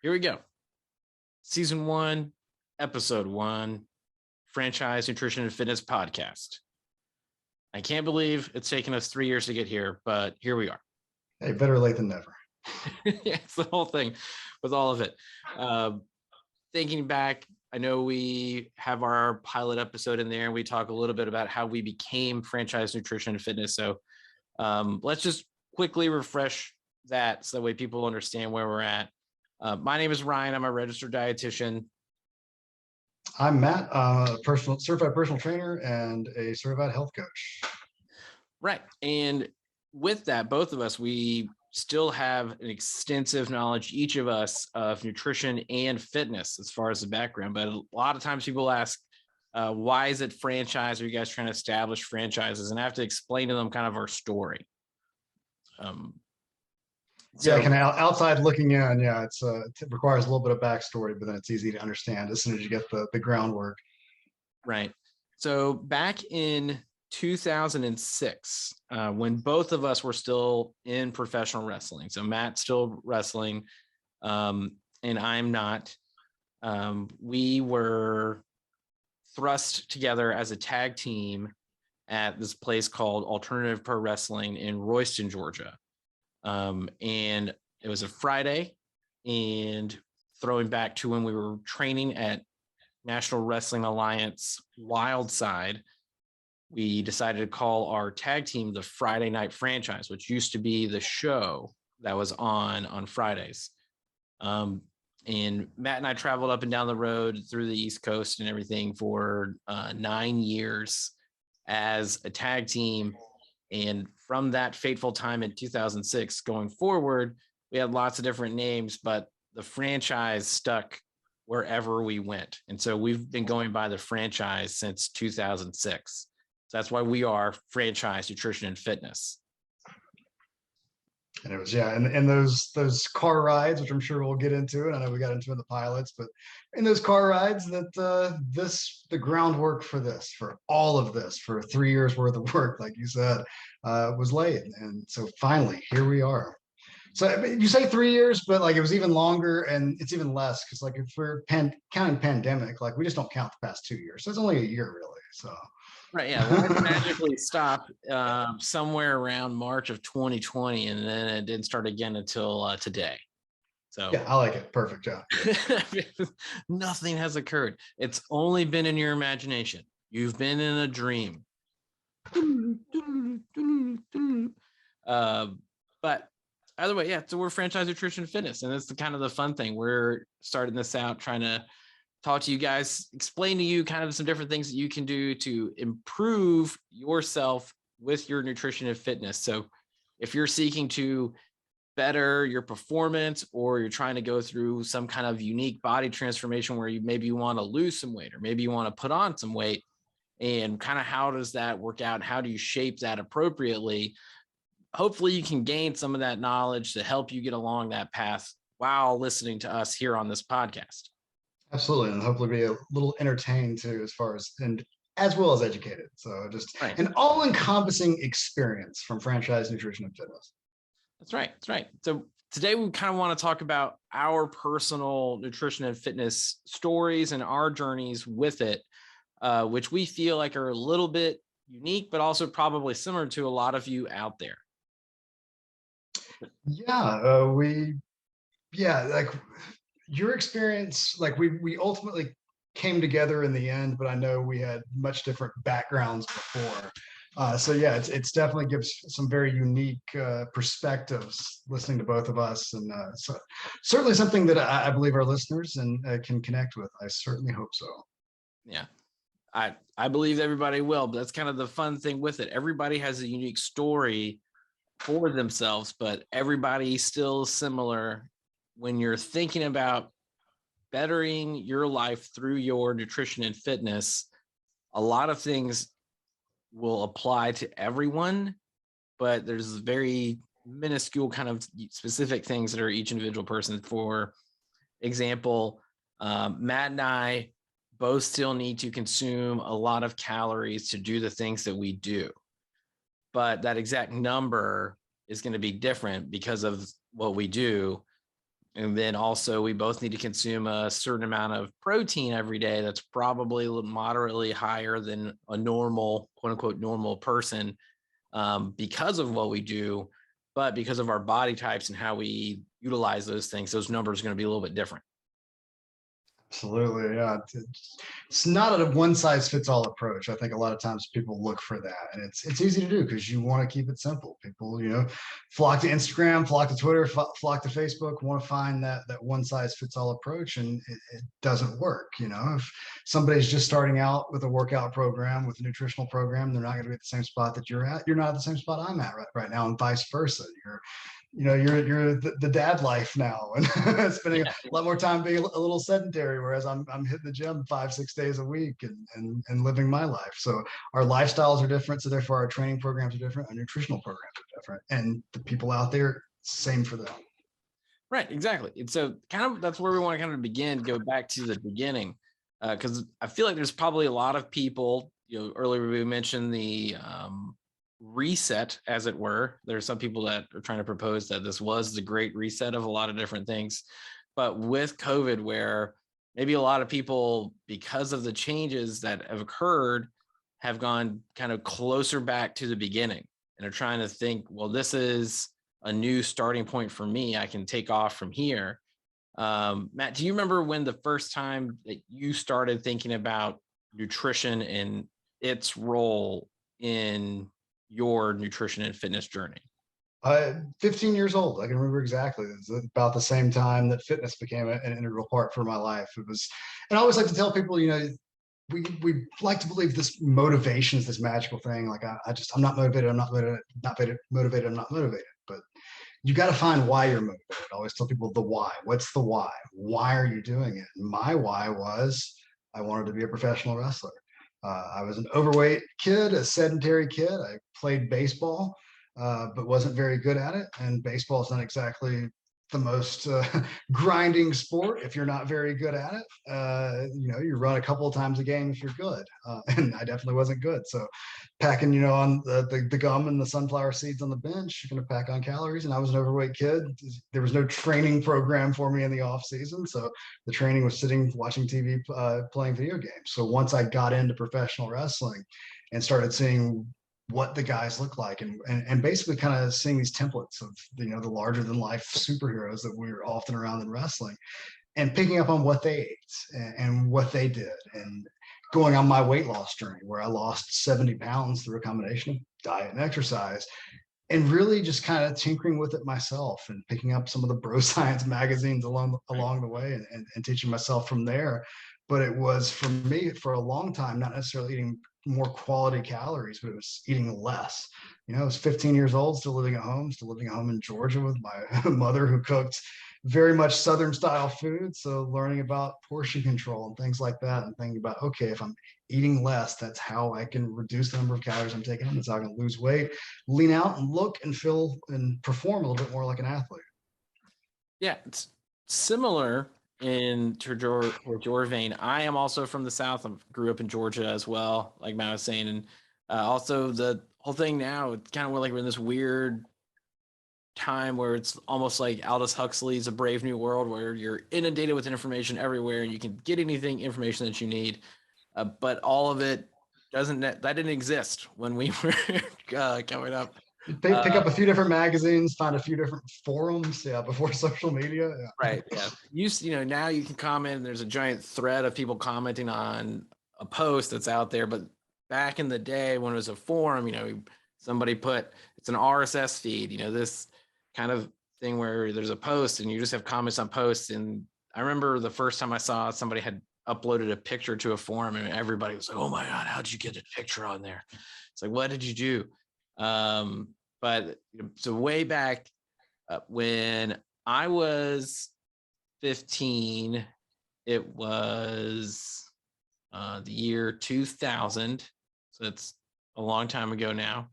Here we go. Season 1, Episode 1, Franchise Nutrition and Fitness Podcast. I can't believe it's taken us 3 years to get here, but here we are. Hey, better late than never. Yeah, it's the whole thing with all of it. Thinking back, I know we have our pilot episode in there and we talk a little bit about how we became Franchise Nutrition and Fitness. So let's just quickly refresh that so that way people understand where we're at. My name is Ryan. I'm a registered dietitian. I'm Matt, certified personal trainer and a certified health coach. Right. And with that, both of us, we still have an extensive knowledge, each of us, of nutrition and fitness as far as the background. But a lot of times people ask, why is it franchise? Are you guys trying to establish franchises? And I have to explain to them kind of our story. So, kind of outside looking in, it requires a little bit of backstory, but then it's easy to understand as soon as you get the groundwork. Right. So back in 2006, when both of us were still in professional wrestling, so Matt's still wrestling, and I'm not, we were thrust together as a tag team at this place called Alternative Pro Wrestling in Royston, Georgia. And it was a Friday, and throwing back to when we were training at National Wrestling Alliance Wildside, we decided to call our tag team the Friday Night Franchise, which used to be the show that was on Fridays. And Matt and I traveled up and down the road through the East Coast and everything for 9 years as a tag team. And from that fateful time in 2006 going forward, we had lots of different names, but the franchise stuck wherever we went. And so we've been going by the franchise since 2006. So that's why we are Franchise Nutrition and Fitness. And it was, and those car rides, which I'm sure we'll get into, and I know we got into in the pilots, but in those car rides that the groundwork for all of this, for 3 years worth of work, like you said, was laid. And so finally, here we are. So you say 3 years, but like it was even longer, and it's even less because like if we're counting pandemic, like we just don't count the past 2 years. So it's only a year really. So. Right, yeah. Life magically stopped somewhere around March of 2020, and then it didn't start again until today. So yeah, I like it. Perfect job. Nothing has occurred. It's only been in your imagination. You've been in a dream. But either way, so we're Franchise Nutrition and Fitness, and that's the kind of the fun thing. We're starting this out, trying to talk to you guys, explain to you kind of some different things that you can do to improve yourself with your nutrition and fitness. So if you're seeking to better your performance, or you're trying to go through some kind of unique body transformation where maybe you want to lose some weight, or maybe you want to put on some weight, and kind of how does that work out? How do you shape that appropriately? Hopefully you can gain some of that knowledge to help you get along that path while listening to us here on this podcast. Absolutely, and hopefully be a little entertained too, as well as educated. So just an all-encompassing experience from Franchise Nutrition and Fitness. That's right. So today we kind of want to talk about our personal nutrition and fitness stories and our journeys with it, which we feel like are a little bit unique, but also probably similar to a lot of you out there. Like your experience, like we ultimately came together in the end, but I know we had much different backgrounds before. It's definitely gives some very unique perspectives listening to both of us, and so certainly something that I believe our listeners can connect with. I certainly hope so. Yeah, I believe everybody will, but that's kind of the fun thing with it. Everybody has a unique story for themselves, but everybody still similar when you're thinking about bettering your life through your nutrition and fitness. A lot of things will apply to everyone, but there's very minuscule kind of specific things that are each individual person. For example, Matt and I both still need to consume a lot of calories to do the things that we do. But that exact number is going to be different because of what we do. And then also we both need to consume a certain amount of protein every day. That's probably moderately higher than a normal, quote unquote, normal person, because of what we do. But because of our body types and how we utilize those things, those numbers are going to be a little bit different. Absolutely, yeah. It's not a one size fits all approach. I think a lot of times people look for that, and it's easy to do because you want to keep it simple. People, flock to Instagram, flock to Twitter, flock to Facebook, want to find that one size fits all approach, and it doesn't work. If somebody's just starting out with a workout program, with a nutritional program, they're not going to be at the same spot that you're at. You're not at the same spot I'm at right now, and vice versa. You're the dad life now and spending a lot more time being a little sedentary, whereas I'm hitting the gym 5-6 days a week and living my life. So our lifestyles are different, so therefore our training programs are different, our nutritional programs are different, and the people out there, same for them. Right, exactly. And so kind of that's where we want to kind of begin, go back to the beginning, because I feel like there's probably a lot of people, earlier we mentioned the reset, as it were. There's some people that are trying to propose that this was the great reset of a lot of different things. But with COVID, where maybe a lot of people, because of the changes that have occurred, have gone kind of closer back to the beginning and are trying to think, well, this is a new starting point for me. I can take off from here. Matt, do you remember when the first time that you started thinking about nutrition and its role in your nutrition and fitness journey? 15 years old. I can remember exactly. It was about the same time that fitness became an integral part for my life. It was, and I always like to tell people, we like to believe this motivation is this magical thing. Like I'm not motivated. I'm not motivated. I'm not motivated. But you got to find why you're motivated. I always tell people the why. What's the why? Why are you doing it? And my why was I wanted to be a professional wrestler. I was an overweight kid, a sedentary kid. I played baseball, but wasn't very good at it. And baseball is not exactly the most grinding sport if you're not very good at it. You run a couple of times a game if you're good, and I definitely wasn't good. So packing, on the gum and the sunflower seeds on the bench, you're going to pack on calories. And I was an overweight kid. There was no training program for me in the off season, so the training was sitting, watching TV, playing video games. So once I got into professional wrestling and started seeing what the guys look like and basically kind of seeing these templates of the larger than life superheroes that we're often around in wrestling, and picking up on what they ate and what they did, and going on my weight loss journey where I lost 70 pounds through a combination of diet and exercise, and really just kind of tinkering with it myself and picking up some of the bro science magazines along the way and teaching myself from there. But it was, for me, for a long time, not necessarily eating more quality calories, but it was eating less. I was 15 years old, still living at home in Georgia with my mother, who cooked very much Southern style food. So learning about portion control and things like that, and thinking about, okay, if I'm eating less, that's how I can reduce the number of calories I'm taking in. That's how I can lose weight, lean out, and look and feel and perform a little bit more like an athlete. Yeah, it's similar in your vein. I am also from the South. I grew up in Georgia as well, like Matt was saying. And also the whole thing now, it's kind of like we're in this weird time where it's almost like Aldous Huxley's A Brave New World, where you're inundated with information everywhere and you can get information that you need. But all of it that didn't exist when we were coming up. Pick up a few different magazines, find a few different forums, before social media. Yeah. Right. Yeah. Now you can comment, and there's a giant thread of people commenting on a post that's out there. But back in the day when it was a forum, somebody put, it's an RSS feed, this kind of thing where there's a post and you just have comments on posts. And I remember the first time I saw somebody had uploaded a picture to a forum and everybody was like, oh my God, how'd you get a picture on there? It's like, what did you do? But so way back when I was 15, it was the year 2000. So it's a long time ago now.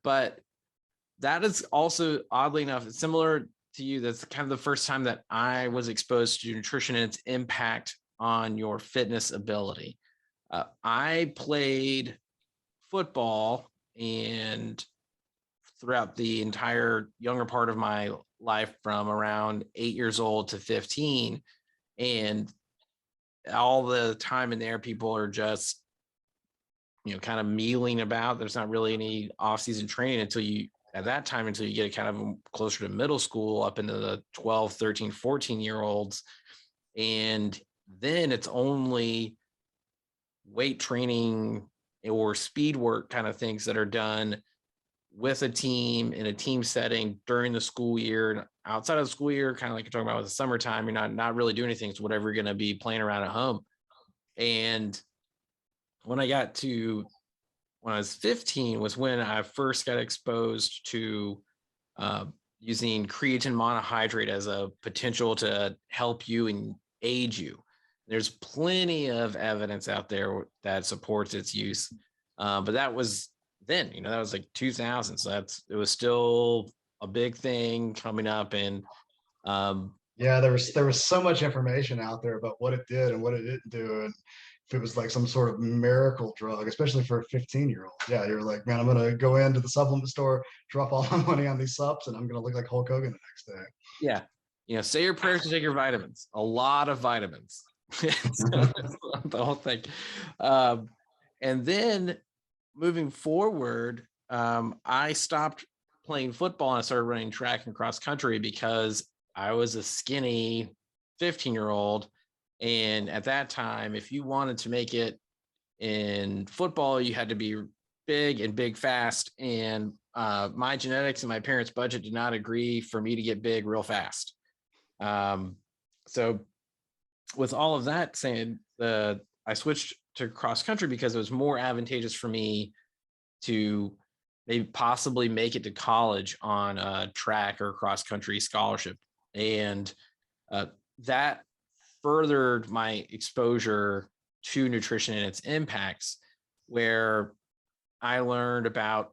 But that is also, oddly enough, similar to you. That's kind of the first time that I was exposed to nutrition and its impact on your fitness ability. I played football and throughout the entire younger part of my life from around 8 years old to 15. And all the time in there, people are just, kind of mealing about. There's not really any off-season training until you get kind of closer to middle school, up into the 12, 13, 14-year-olds. And then it's only weight training or speed work kind of things that are done with a team in a team setting during the school year. And outside of the school year, kind of like you're talking about with the summertime, you're not really doing anything. It's whatever you're going to be playing around at home. And when I was 15 was when I first got exposed to using creatine monohydrate as a potential to help you and aid you. There's plenty of evidence out there that supports its use. But that was then, that was like 2000. So it was still a big thing coming up. And yeah, there was so much information out there about what it did and what it didn't do. And if it was like some sort of miracle drug, especially for a 15-year-old. Yeah, you're like, man, I'm gonna go into the supplement store, drop all my money on these subs, and I'm gonna look like Hulk Hogan the next day. Yeah. Say your prayers to take your vitamins. A lot of vitamins. The whole thing. And then moving forward, I stopped playing football and I started running track and cross country because I was a skinny 15-year-old. And at that time, if you wanted to make it in football, you had to be big fast. And my genetics and my parents' budget did not agree for me to get big real fast. So with all of that saying, I switched to cross country because it was more advantageous for me to maybe possibly make it to college on a track or cross country scholarship. And that furthered my exposure to nutrition and its impacts, where I learned about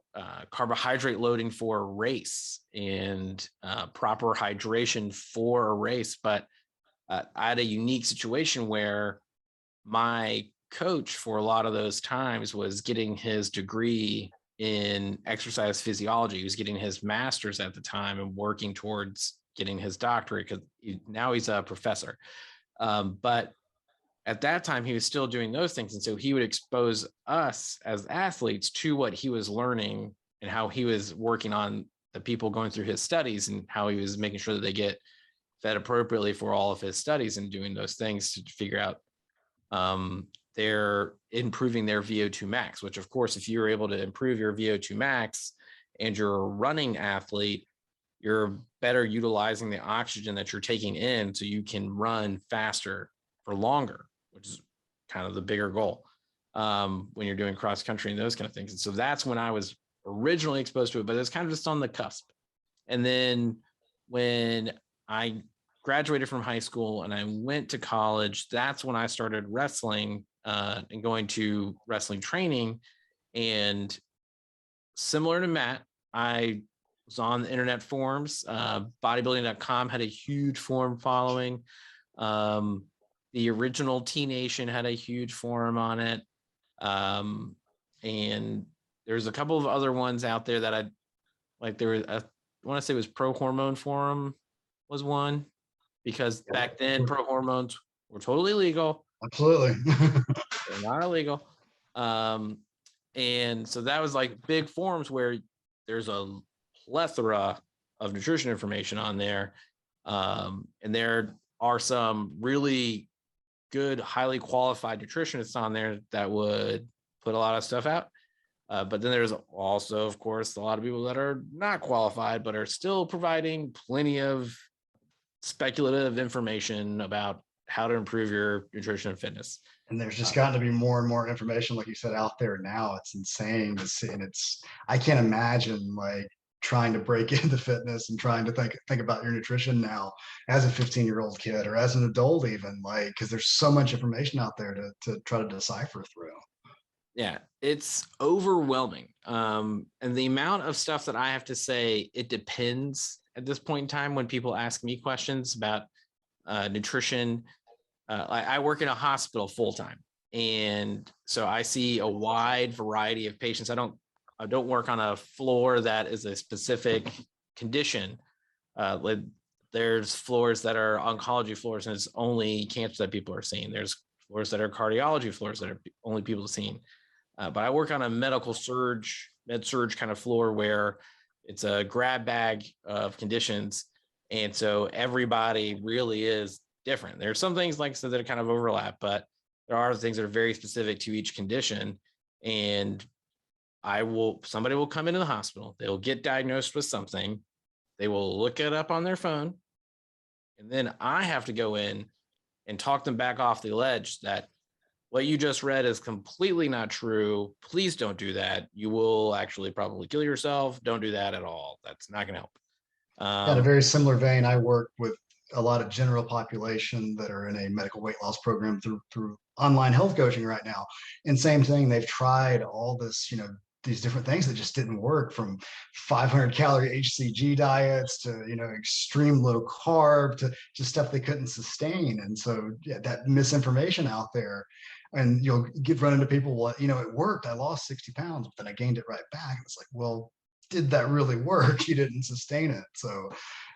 carbohydrate loading for a race and proper hydration for a race. But I had a unique situation where my coach for a lot of those times was getting his degree in exercise physiology. He was getting his master's at the time and working towards getting his doctorate because now he's a professor. But at that time, he was still doing those things. And so he would expose us as athletes to what he was learning and how he was working on the people going through his studies and how he was making sure that they get fed appropriately for all of his studies and doing those things to figure out they're improving their VO2 max, which of course, if you're able to improve your VO2 max and you're a running athlete, you're better utilizing the oxygen that you're taking in so you can run faster for longer, which is kind of the bigger goal when you're doing cross country and those kind of things. And so that's when I was originally exposed to it, but it's kind of just on the cusp. And then when I graduated from high school and I went to college, that's when I started wrestling and going to wrestling training. And similar to Matt, I was on the internet forums. Bodybuilding.com had a huge forum following. The original T Nation had a huge forum on it. And there's a couple of other ones out there that I like. There was I want to say it was Pro Hormone Forum was one, because back then pro hormones were totally legal. Absolutely. They're not illegal. And so that was like big forums where there's a plethora of nutrition information on there. And there are some really good, highly qualified nutritionists on there that would put a lot of stuff out. But then there's also, of course, a lot of people that are not qualified, but are still providing plenty of speculative information about how to improve your nutrition and fitness. And there's just gotten to be more and more information, like you said, out there now. It's insane to see. And I can't imagine like trying to break into fitness and trying to think about your nutrition now as a 15-year-old kid or as an adult, even, like, because there's so much information out there to try to decipher through. Yeah, it's overwhelming. And the amount of stuff that I have to say, it depends at this point in time when people ask me questions about nutrition. I work in a hospital full time. And so I see a wide variety of patients. I don't I don't work on a floor that is a specific condition. Like there's floors that are oncology floors and it's only cancer that people are seeing. There's floors that are cardiology floors that are only people seeing. But I work on a med surge kind of floor where it's a grab bag of conditions. And so everybody really is different. There's some things, like I said, that kind of overlap, but there are things that are very specific to each condition. And somebody will come into the hospital, they'll get diagnosed with something, they will look it up on their phone. And then I have to go in and talk them back off the ledge that what you just read is completely not true. Please don't do that. You will actually probably kill yourself. Don't do that at all. That's not going to help. In a very similar vein, I work with a lot of general population that are in a medical weight loss program through online health coaching right now. And same thing, they've tried all this, these different things that just didn't work, from 500 calorie HCG diets to, extreme low carb to just stuff they couldn't sustain. And so, yeah, that misinformation out there, and you'll run into people, well, it worked. I lost 60 pounds, but then I gained it right back. It's like, well, did that really work? You didn't sustain it. So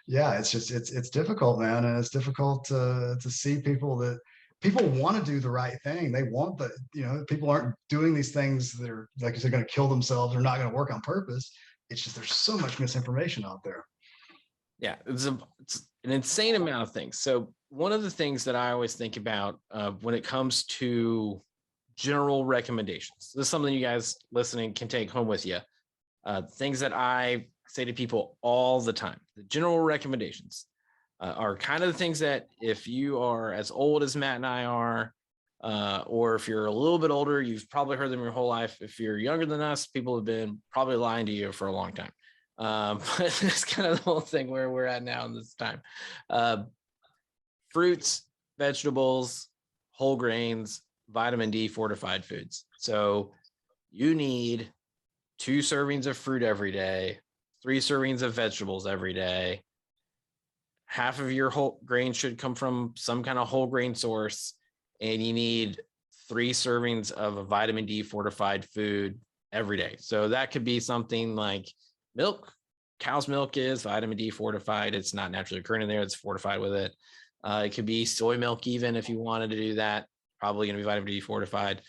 yeah, it's difficult, man. And it's difficult to see people want to do the right thing. They want people aren't doing these things that are, like, they're going to kill themselves. They're not going to work on purpose. It's just, there's so much misinformation out there. Yeah, it's an insane amount of things. So one of the things that I always think about when it comes to general recommendations, this is something you guys listening can take home with you. Things that I say to people all the time, the general recommendations are kind of the things that if you are as old as Matt and I are, or if you're a little bit older, you've probably heard them your whole life. If you're younger than us, people have been probably lying to you for a long time. But it's kind of the whole thing where we're at now in this time. Fruits, vegetables, whole grains, vitamin D fortified foods. So you need 2 servings of fruit every day, 3 servings of vegetables every day. Half of your whole grain should come from some kind of whole grain source, and you need 3 servings of a vitamin D fortified food every day. So that could be something like milk. Cow's milk is vitamin D fortified. It's not naturally occurring in there. It's fortified with it. It could be soy milk, even if you wanted to do that, probably going to be vitamin D fortified.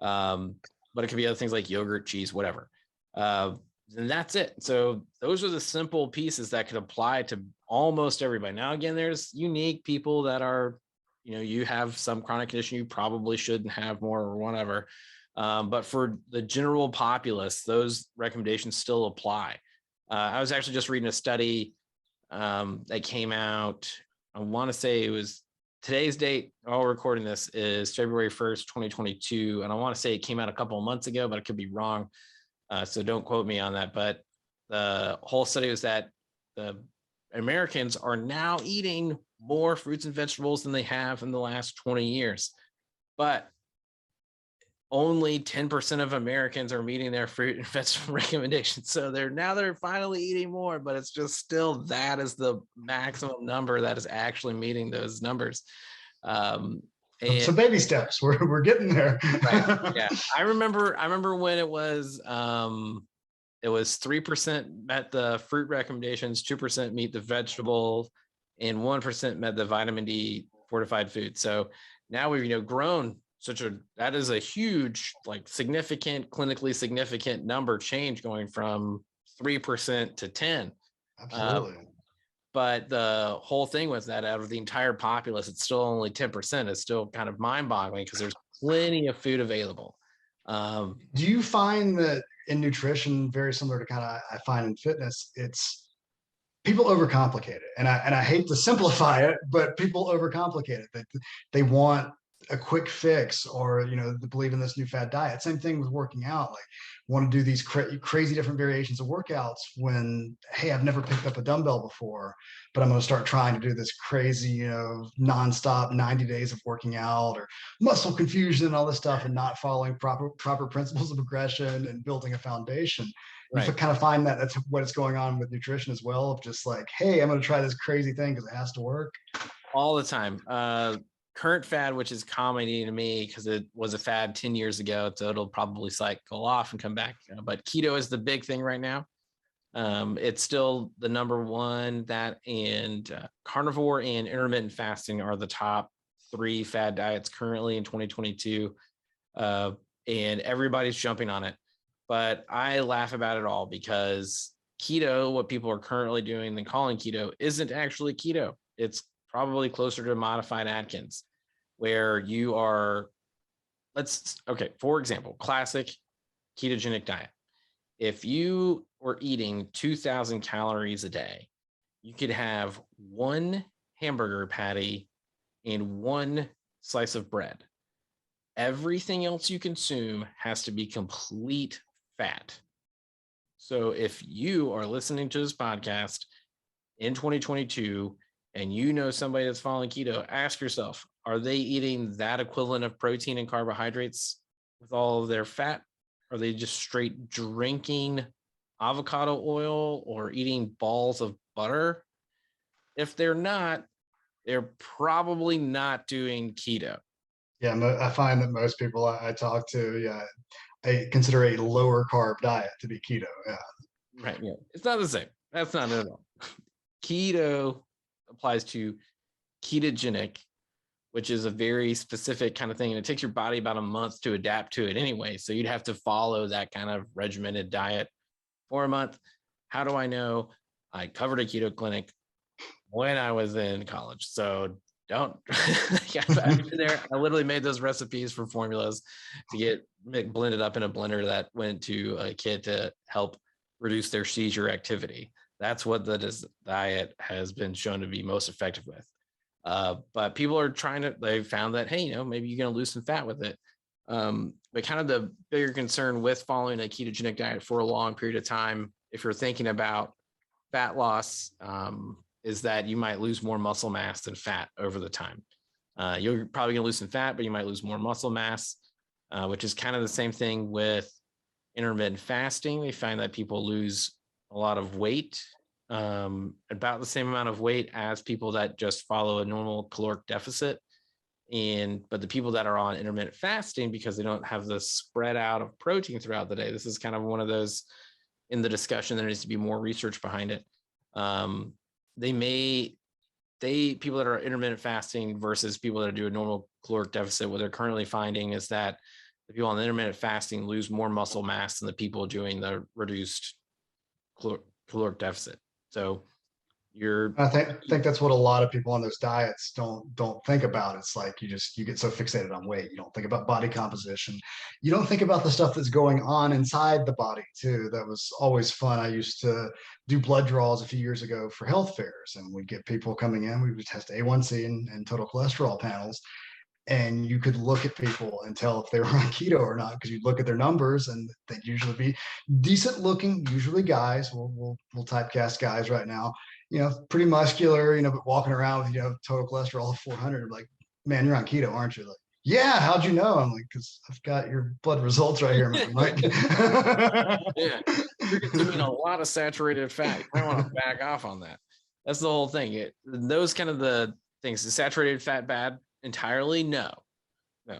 But it could be other things like yogurt, cheese, whatever. And that's it. So those are the simple pieces that could apply to almost everybody. Now, again, there's unique people that are, you have some chronic condition, you probably shouldn't have more or whatever. But for the general populace, those recommendations still apply. I was actually just reading a study that came out. I want to say it was today's date. All recording this is February 1st, 2022. And I want to say it came out a couple of months ago, but I could be wrong. So don't quote me on that. But the whole study was that the Americans are now eating more fruits and vegetables than they have in the last 20 years. But only 10% of Americans are meeting their fruit and vegetable recommendations. So they're finally eating more, but it's just still, that is the maximum number that is actually meeting those numbers. And so baby steps, we're getting there. Right. Yeah. I remember when it was 3% met the fruit recommendations, 2% meet the vegetable, and 1% met the vitamin D fortified food. So now we've grown that is a huge, significant, clinically significant number change, going from 3% to 10. Absolutely. But the whole thing was that out of the entire populace, it's still only 10%. It's still kind of mind-boggling because there's plenty of food available. Do you find that in nutrition, very similar to kind of I find in fitness, it's people overcomplicate it, and I hate to simplify it, but people overcomplicate it. They want a quick fix, or they believe in this new fad diet. Same thing with working out. Like, want to do these crazy different variations of workouts when, hey, I've never picked up a dumbbell before, but I'm going to start trying to do this crazy, nonstop 90 days of working out, or muscle confusion and all this stuff, and not following proper principles of progression and building a foundation. Right. You kind of find that that's what is going on with nutrition as well, of just like, hey, I'm going to try this crazy thing because it has to work. All the time. current fad, which is comedy to me because it was a fad 10 years ago, so it'll probably cycle off and come back. But keto is the big thing right now. It's still the number one. That and carnivore and intermittent fasting are the top 3 fad diets currently in 2022. And everybody's jumping on it. But I laugh about it all because keto, what people are currently doing and calling keto, isn't actually keto. It's probably closer to modified Atkins, where you are, for example, classic ketogenic diet. If you were eating 2,000 calories a day, you could have 1 hamburger patty and 1 slice of bread. Everything else you consume has to be complete fat. So if you are listening to this podcast in 2022 and you know somebody that's following keto, ask yourself, are they eating that equivalent of protein and carbohydrates with all of their fat? Are they just straight drinking avocado oil or eating balls of butter? If they're not, they're probably not doing keto. Yeah, I find that most people I talk to, yeah, they consider a lower carb diet to be keto. Yeah. Right. Yeah. It's not the same. That's not it at all. Keto applies to ketogenic, which is a very specific kind of thing. And it takes your body about a month to adapt to it anyway. So you'd have to follow that kind of regimented diet for a month. How do I know? I covered a keto clinic when I was in college. So don't, I've been there. I literally made those recipes for formulas to get blended up in a blender that went to a kid to help reduce their seizure activity. That's what the diet has been shown to be most effective with. But people are they found that, hey, maybe you're going to lose some fat with it. But kind of the bigger concern with following a ketogenic diet for a long period of time, if you're thinking about fat loss, is that you might lose more muscle mass than fat over the time. You're probably going to lose some fat, but you might lose more muscle mass, which is kind of the same thing with intermittent fasting. They find that people lose a lot of weight, about the same amount of weight as people that just follow a normal caloric deficit. But the people that are on intermittent fasting, because they don't have the spread out of protein throughout the day, this is kind of one of those in the discussion. There needs to be more research behind it. People that are intermittent fasting versus people that do a normal caloric deficit, what they're currently finding is that the people on the intermittent fasting lose more muscle mass than the people doing the reduced caloric deficit. So I think that's what a lot of people on those diets don't think about. It's like you get so fixated on weight. You don't think about body composition. You don't think about the stuff that's going on inside the body too. That was always fun. I used to do blood draws a few years ago for health fairs, and we'd get people coming in. We would test A1C and total cholesterol panels. And you could look at people and tell if they were on keto or not, because you'd look at their numbers and they'd usually be decent looking, usually guys. We'll typecast guys right now, pretty muscular, but walking around with, total cholesterol of 400. Like, man, you're on keto, aren't you? Like, yeah, how'd you know? I'm like, because I've got your blood results right here, man. Like, yeah, you're consuming a lot of saturated fat. You might want to back off on that. That's the whole thing. Those kind of the things. Is saturated fat bad entirely? No,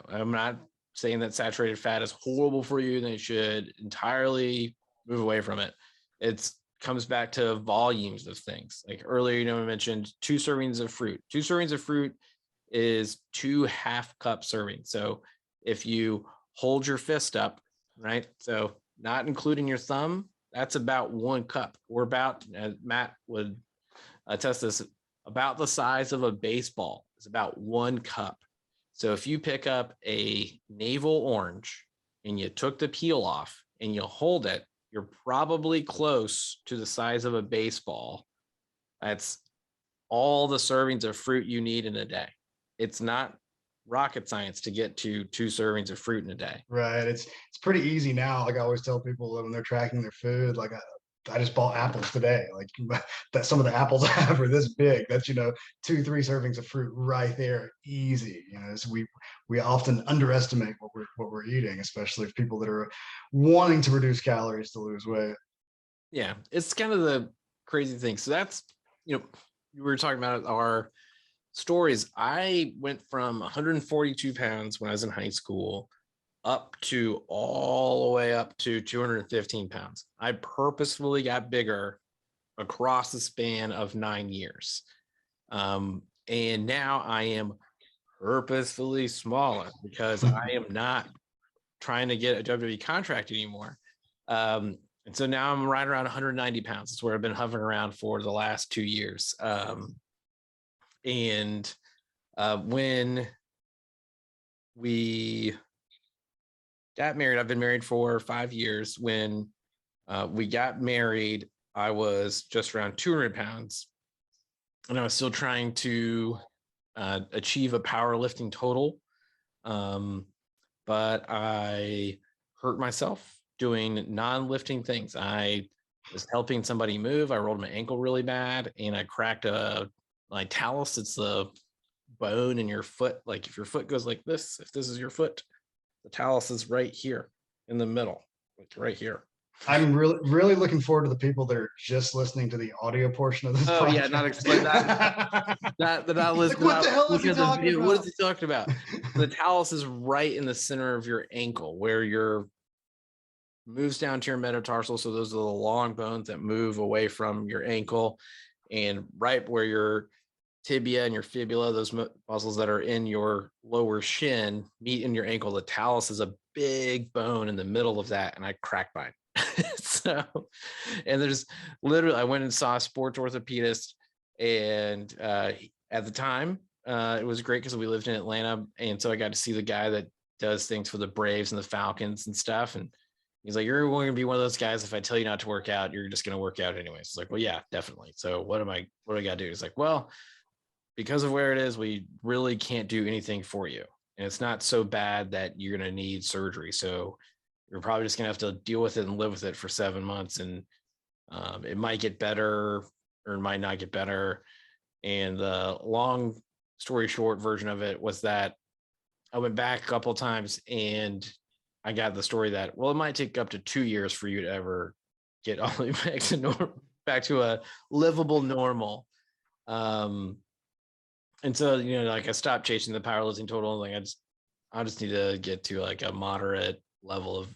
I'm not saying that saturated fat is horrible for you and you should entirely move away from it. It's comes back to volumes of things. Like earlier, I mentioned 2 servings of fruit. 2 servings of fruit is 2 half-cup servings. So if you hold your fist up, right? So not including your thumb, that's about 1 cup. We're about, as Matt would attest this, about the size of a baseball. It's about 1 cup. So if you pick up a navel orange and you took the peel off and you hold it, you're probably close to the size of a baseball. That's all the servings of fruit you need in a day. It's not rocket science to get to 2 servings of fruit in a day. Right. It's pretty easy now. Like I always tell people when they're tracking their food, like I just bought apples today. Like that some of the apples I have are this big. That's 2-3 servings of fruit right there, easy. So we often underestimate what we're eating, especially if people that are wanting to reduce calories to lose weight. Yeah, it's kind of the crazy thing. So that's we were talking about our stories, I went from 142 pounds when I was in high school up to all the way up to 215 pounds. I purposefully got bigger across the span of 9 years. And now I am purposefully smaller because I am not trying to get a WWE contract anymore. And so now I'm right around 190 pounds. It's where I've been hovering around for the last 2 years. And when we got married, I've been married for 5 years. When we got married, I was just around 200 pounds. And I was still trying to achieve a powerlifting total. But I hurt myself doing non-lifting things. I was helping somebody move. I rolled my ankle really bad and I cracked my talus. It's the bone in your foot. Like if your foot goes like this, if this is your foot, the talus is right here in the middle, like right here. I'm really looking forward to the people that are just listening to the audio portion of this. Oh podcast. yeah, not explain that. Not listening. Like, what the hell is he talking about? What is he talking about? The talus is right in the center of your ankle, where your moves down to your metatarsal. So those are the long bones that move away from your ankle, and right where your tibia and your fibula, those muscles that are in your lower shin, meet in your ankle. The talus is a big bone in the middle of that, and I cracked mine. So, and there's literally, I went and saw a sports orthopedist, and at the time, it was great because we lived in Atlanta, and so I got to see the guy that does things for the Braves and the Falcons and stuff. And he's like, "You're going to be one of those guys. If I tell you not to work out, you're just going to work out anyways." It's like, "Well, yeah, definitely. So what do I got to do?" He's like, "Well, because of where it is, we really can't do anything for you. And it's not so bad that you're going to need surgery. So you're probably just going to have to deal with it and live with it for 7 months. And it might get better or it might not get better." And the long story short version of it was that I went back a couple of times and I got the story that, well, it might take up to 2 years for you to ever get all the way back to a livable normal. And so, like I stopped chasing the powerlifting total. Like I just need to get to like a moderate level of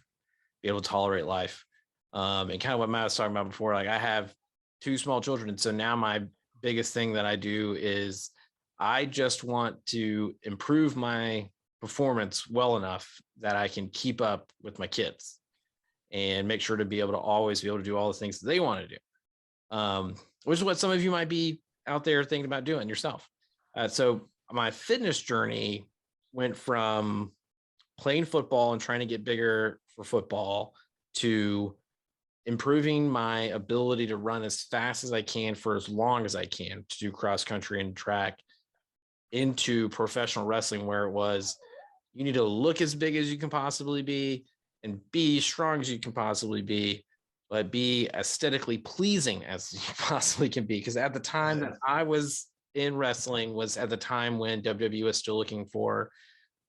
be able to tolerate life. And kind of what Matt was talking about before, like I have 2 small children. And so now my biggest thing that I do is I just want to improve my performance well enough that I can keep up with my kids and make sure to be able to always be able to do all the things that they want to do. Which is what some of you might be out there thinking about doing yourself. So my fitness journey went from playing football and trying to get bigger for football to improving my ability to run as fast as I can for as long as I can to do cross country and track, into professional wrestling, where it was, you need to look as big as you can possibly be and be strong as you can possibly be, but be aesthetically pleasing as you possibly can be. Because at the time that I was in wrestling was at the time when WWE was still looking for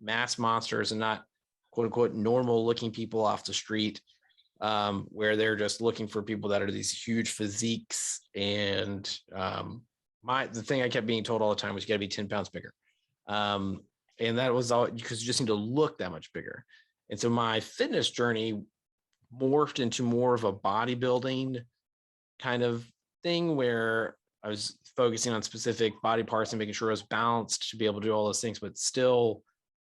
mass monsters and not quote unquote normal looking people off the street, where they're just looking for people that are these huge physiques. And the thing I kept being told all the time was you got to be 10 pounds bigger. And that was all because you just need to look that much bigger. And so my fitness journey morphed into more of a bodybuilding kind of thing, where I was focusing on specific body parts and making sure I was balanced to be able to do all those things, but still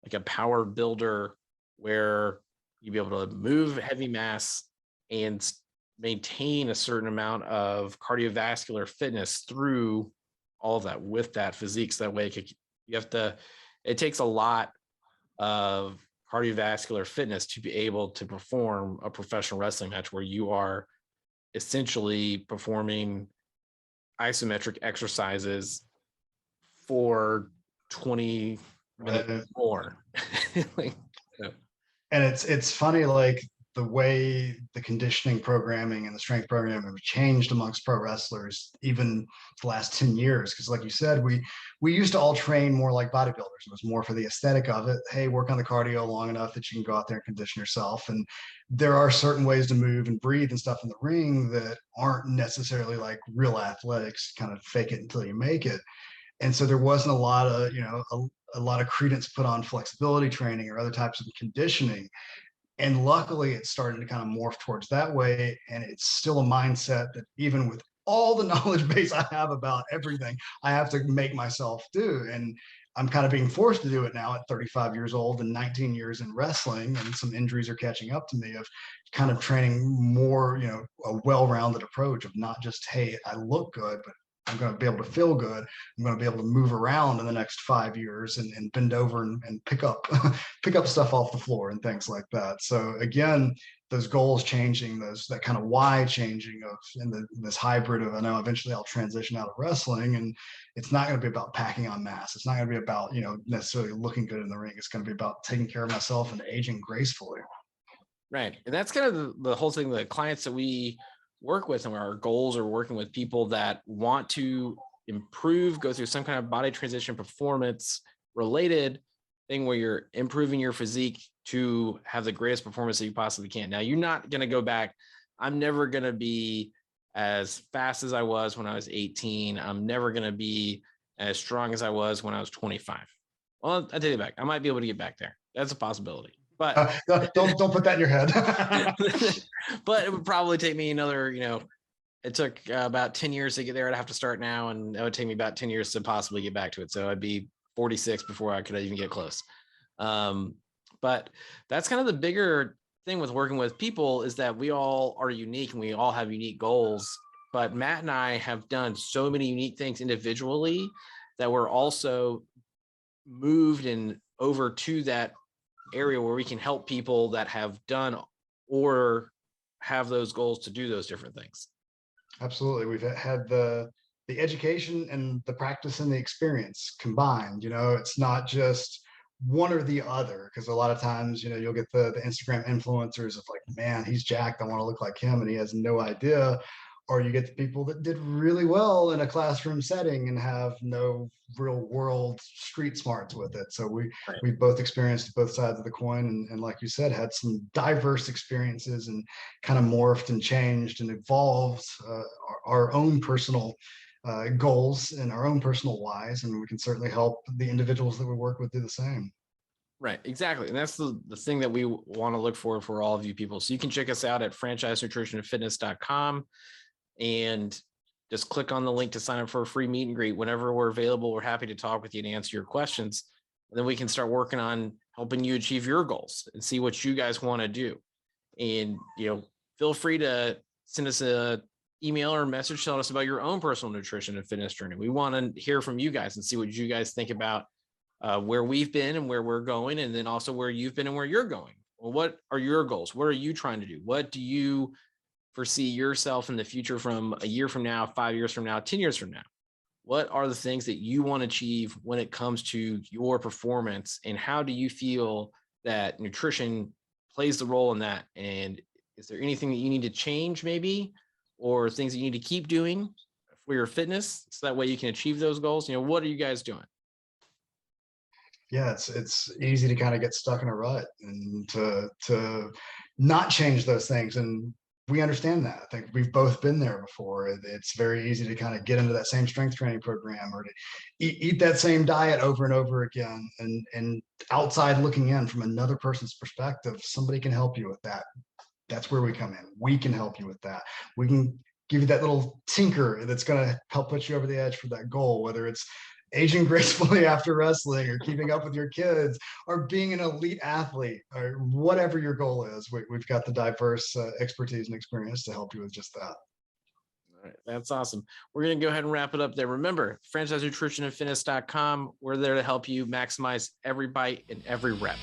like a power builder where you'd be able to move heavy mass and maintain a certain amount of cardiovascular fitness through all of that with that physique. So that way it takes a lot of cardiovascular fitness to be able to perform a professional wrestling match where you are essentially performing isometric exercises for 20 minutes more. And it's funny, like the way the conditioning programming and the strength programming have changed amongst pro wrestlers, even the last 10 years. Because like you said, we used to all train more like bodybuilders. It was more for the aesthetic of it. Hey, work on the cardio long enough that you can go out there and condition yourself. And there are certain ways to move and breathe and stuff in the ring that aren't necessarily like real athletics, kind of fake it until you make it. And so there wasn't a lot of, a lot of credence put on flexibility training or other types of conditioning. And luckily it started to kind of morph towards that way. And it's still a mindset that even with all the knowledge base I have about everything, I have to make myself do. And I'm kind of being forced to do it now at 35 years old and 19 years in wrestling, and some injuries are catching up to me, of kind of training more, a well-rounded approach of not just, hey, I look good, but I'm going to be able to feel good. I'm going to be able to move around in the next 5 years and bend over and pick up pick up stuff off the floor and things like that. So again, those goals changing, that kind of why changing of this hybrid of, I know eventually I'll transition out of wrestling, and it's not going to be about packing on mass. It's not going to be about, necessarily looking good in the ring. It's going to be about taking care of myself and aging gracefully. Right. And that's kind of the whole thing. The clients that we work with and our goals are working with people that want to improve, go through some kind of body transition performance related thing where you're improving your physique to have the greatest performance that you possibly can. Now, you're not going to go back. I'm never going to be as fast as I was when I was 18. I'm never going to be as strong as I was when I was 25. Well, I take it back. I might be able to get back there. That's a possibility. But don't put that in your head. But it would probably take me another, it took about 10 years to get there. I'd have to start now, and it would take me about 10 years to possibly get back to it. So I'd be 46 before I could even get close. But that's kind of the bigger thing with working with people, is that we all are unique and we all have unique goals. But Matt and I have done so many unique things individually that we're also moved and over to that area where we can help people that have done or have those goals to do those different things. Absolutely. We've had the education and the practice and the experience combined. It's not just one or the other, because a lot of times, you'll get the Instagram influencers of like, man, he's jacked, I want to look like him, and he has no idea. Or you get the people that did really well in a classroom setting and have no real world street smarts with it. So we both experienced both sides of the coin, and like you said, had some diverse experiences and kind of morphed and changed and evolved our own personal goals and our own personal whys, and we can certainly help the individuals that we work with do the same. Right, exactly. And that's the thing that we want to look for all of you people. So you can check us out at franchisenutritionandfitness.com and just click on the link to sign up for a free meet and greet. Whenever we're available, we're happy to talk with you and answer your questions. And then we can start working on helping you achieve your goals and see what you guys want to do. And, feel free to send us a email or message telling us about your own personal nutrition and fitness journey. We want to hear from you guys and see what you guys think about where we've been and where we're going, and then also where you've been and where you're going. Well, what are your goals? What are you trying to do? What do you foresee yourself in the future from a year from now, 5 years from now, 10 years from now? What are the things that you want to achieve when it comes to your performance, and how do you feel that nutrition plays the role in that? And is there anything that you need to change maybe, or things that you need to keep doing for your fitness so that way you can achieve those goals? What are you guys doing? Yeah, it's easy to kind of get stuck in a rut and to not change those things. And we understand that. I think we've both been there before. It's very easy to kind of get into that same strength training program, or to eat that same diet over and over again. And outside looking in from another person's perspective, somebody can help you with that. That's where we come in. We can help you with that. We can give you that little tinker that's going to help put you over the edge for that goal, whether it's aging gracefully after wrestling, or keeping up with your kids, or being an elite athlete, or whatever your goal is. We've got the diverse expertise and experience to help you with just that. All right, that's awesome. We're going to go ahead and wrap it up there. Remember, franchisenutritionandfitness.com. We're there to help you maximize every bite and every rep.